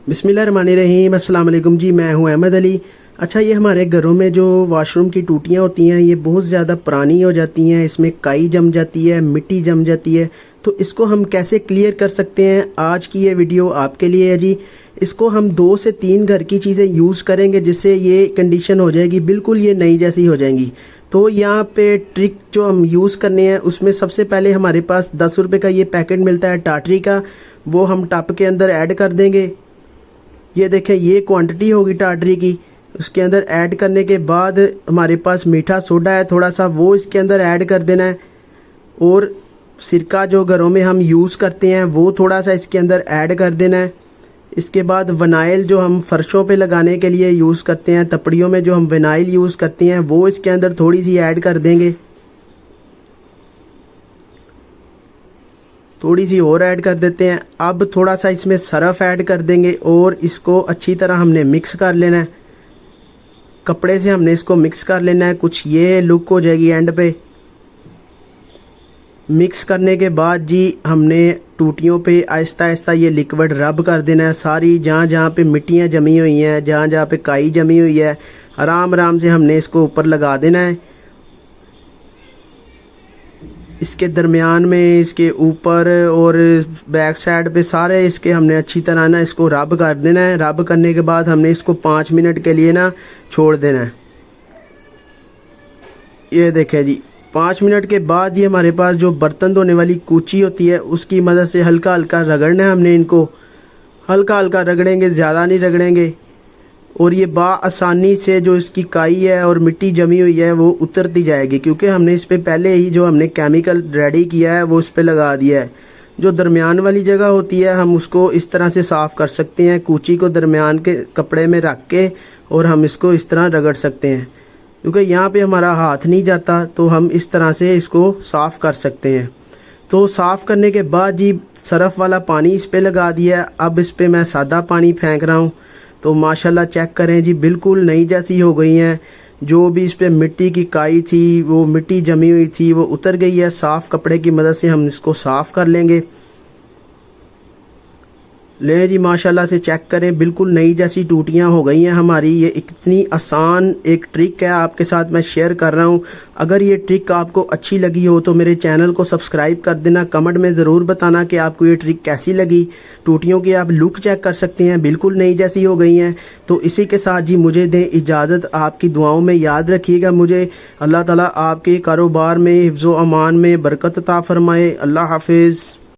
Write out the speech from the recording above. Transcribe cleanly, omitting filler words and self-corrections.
बिस्मिल्लाहिर्रहमानिर्रहीम। अस्सलाम वालेकुम जी, मैं हूं अहमद अली। अच्छा, ये हमारे घरों में जो वाशरूम की टूटियां होती हैं ये बहुत ज़्यादा पुरानी हो जाती हैं, इसमें काई जम जाती है, मिट्टी जम जाती है। तो इसको हम कैसे क्लियर कर सकते हैं, आज की ये वीडियो आपके लिए है जी। इसको हम 2 से 3 घर की चीज़ें यूज़ करेंगे जिससे ये कंडीशन हो जाएगी, बिल्कुल ये नई जैसी हो जाएंगी। तो यहाँ पे ट्रिक जो हम यूज़ करने हैं उसमें सबसे पहले हमारे पास 10 रुपये का ये पैकेट मिलता है टाटरी का, वो हम टप के अंदर ऐड कर देंगे। ये देखें, ये क्वांटिटी होगी टाटरी की। उसके अंदर ऐड करने के बाद हमारे पास मीठा सोडा है थोड़ा सा, वो इसके अंदर ऐड कर देना है। और सिरका जो घरों में हम यूज़ करते हैं वो थोड़ा सा इसके अंदर ऐड कर देना है। इसके बाद विनाइल जो हम फर्शों पे लगाने के लिए यूज़ करते हैं, तपड़ियों में जो हम विनाइल यूज़ करते हैं वो इसके अंदर थोड़ी सी ऐड कर देंगे। थोड़ी सी और ऐड कर देते हैं। अब थोड़ा सा इसमें सरफ ऐड कर देंगे और इसको अच्छी तरह हमने मिक्स कर लेना है। कपड़े से हमने इसको मिक्स कर लेना है, कुछ ये लुक हो जाएगी एंड पे। मिक्स करने के बाद जी हमने टूटियों पे आहिस्ता आहिस्ता ये लिक्विड रब कर देना है। सारी जहाँ जहाँ पे मिट्टियाँ जमी हुई हैं, जहाँ जहाँ पे काई जमी हुई है, आराम आराम से हमने इसको ऊपर लगा देना है। इसके दरमियान में, इसके ऊपर और बैक साइड पे सारे इसके हमने अच्छी तरह ना इसको रब कर देना है। रब करने के बाद हमने इसको 5 मिनट के लिए ना छोड़ देना है। ये देखें जी, 5 मिनट के बाद ये हमारे पास जो बर्तन धोने वाली कूची होती है उसकी मदद से हल्का हल्का रगड़ना है। हमने इनको हल्का हल्का रगड़ेंगे, ज़्यादा नहीं रगड़ेंगे। और ये आसानी से जो इसकी काई है और मिट्टी जमी हुई है वो उतरती जाएगी, क्योंकि हमने इस पे पहले ही जो हमने केमिकल रेडी किया है वो उस पे लगा दिया है। जो दरमियान वाली जगह होती है हम उसको इस तरह से साफ़ कर सकते हैं। कूची को दरमियान के कपड़े में रख के और हम इसको इस तरह रगड़ सकते हैं, क्योंकि यहाँ पे हमारा हाथ नहीं जाता, तो हम इस तरह से इसको साफ़ कर सकते हैं। तो साफ़ करने के बाद जी सरफ़ वाला पानी इस पे लगा दिया है। अब इस पे मैं सादा पानी फेंक रहा हूँ। तो माशाल्लाह चेक करें जी, बिल्कुल नई जैसी हो गई हैं। जो भी इस पे मिट्टी की काई थी, वो मिट्टी जमी हुई थी, वो उतर गई है। साफ़ कपड़े की मदद से हम इसको साफ़ कर लेंगे। ले जी, माशाल्लाह से चेक करें, बिल्कुल नई जैसी टूटियां हो गई हैं हमारी। ये इतनी आसान एक ट्रिक है आपके साथ मैं शेयर कर रहा हूं। अगर ये ट्रिक आपको अच्छी लगी हो तो मेरे चैनल को सब्सक्राइब कर देना। कमेंट में ज़रूर बताना कि आपको ये ट्रिक कैसी लगी। टूटियों की आप लुक चेक कर सकते हैं, बिल्कुल नई जैसी हो गई हैं। तो इसी के साथ जी मुझे दें इजाज़त। आपकी दुआओं में याद रखिएगा मुझे। अल्लाह ताला आपके कारोबार में, हिफ्ज़ो अमान में बरकत अता फरमाए। अल्लाह हाफिज़।